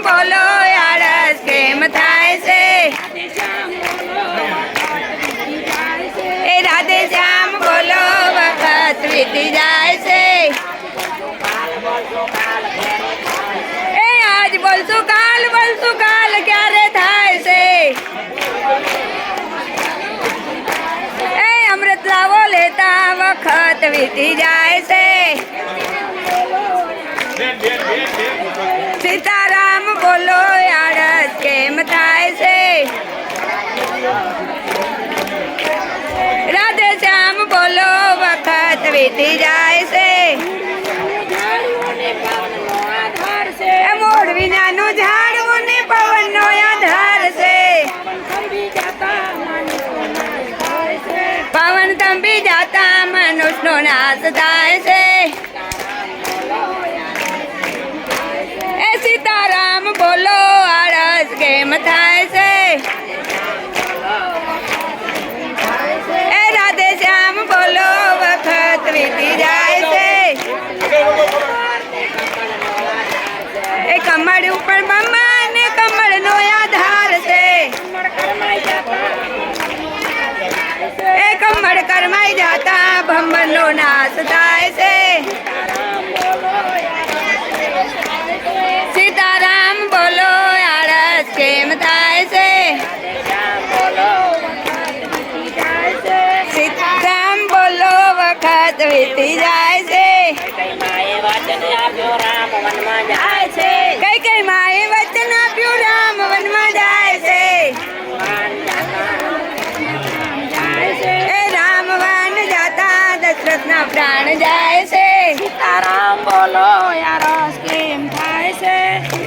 બોલો આળસ કેમ થાય છે એ રાધે શ્યામ બોલો વખત વીતી જાય છે એ આજ બોલશું કાલ ક્યારે થાય છે એ અમૃત લાવો લેતા વખત વીતી જાય છે સીતારામ બોલો આળસ કેમ થાય છે રાધે શ્યામ બોલો વખત વીતી જાય છે મોડ વિનાનું ઝાડવું ને પવનનો આધાર છે પવન થંભી જાતા મનુષ્યનો નાશ થાય છે એ સીતારામ બોલો આળસ કેમ થાય છે એ રાધે શ્યામ બોલો વખત વીતી જાય છે એ કમળ ઉપર બ્રહ્મા ને કમળનો આધાર છે એ કમળ કરમાઈ જાતા ભંભરનો નાશ થાય છે સીતારામ બોલો આળસ કેમ થાય છે સીતારામ બોલો વખત વીતી જાય છે કઈ કઈ માએ વચન આપ્યું રામ વનમાં જાય છે એ રામવાન જાતા દશરથના પ્રાણ જાય છે સીતારામ બોલો આળસ કેમ થાય છે